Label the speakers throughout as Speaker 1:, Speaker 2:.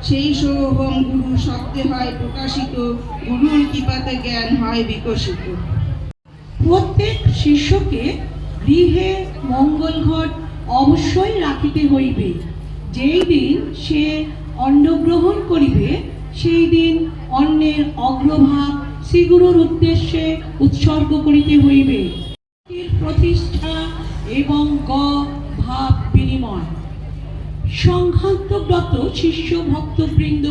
Speaker 1: সেই সোহম গুরু শব্দে হয় প্রকাশিত, গুরুর কৃপাতে জ্ঞান হয় বিকশিত।
Speaker 2: প্রত্যেক শিষ্যকে গৃহে মঙ্গল ঘট অবশ্যই রাখিতে হইবে। যেই দিন সে অন্ন গ্রহণ করিবে সেই দিন অন্নের অগ্রভাগ শ্রীগুরুর উদ্দেশ্যে উৎসর্গ করিতে হইবে। প্রতিষ্ঠা এবং ভাব বিনিময়। সংঘান্তব্রত শিষ্য ভক্তবৃন্দ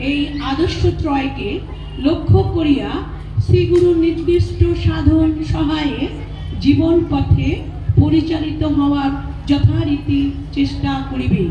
Speaker 2: এই আদর্শ ত্রয়কে লক্ষ্য করিয়া শ্রীগুরুর নির্দিষ্ট সাধন সহায়ে জীবন পথে পরিচালিত হওয়ার যথারীতি চেষ্টা করিবে।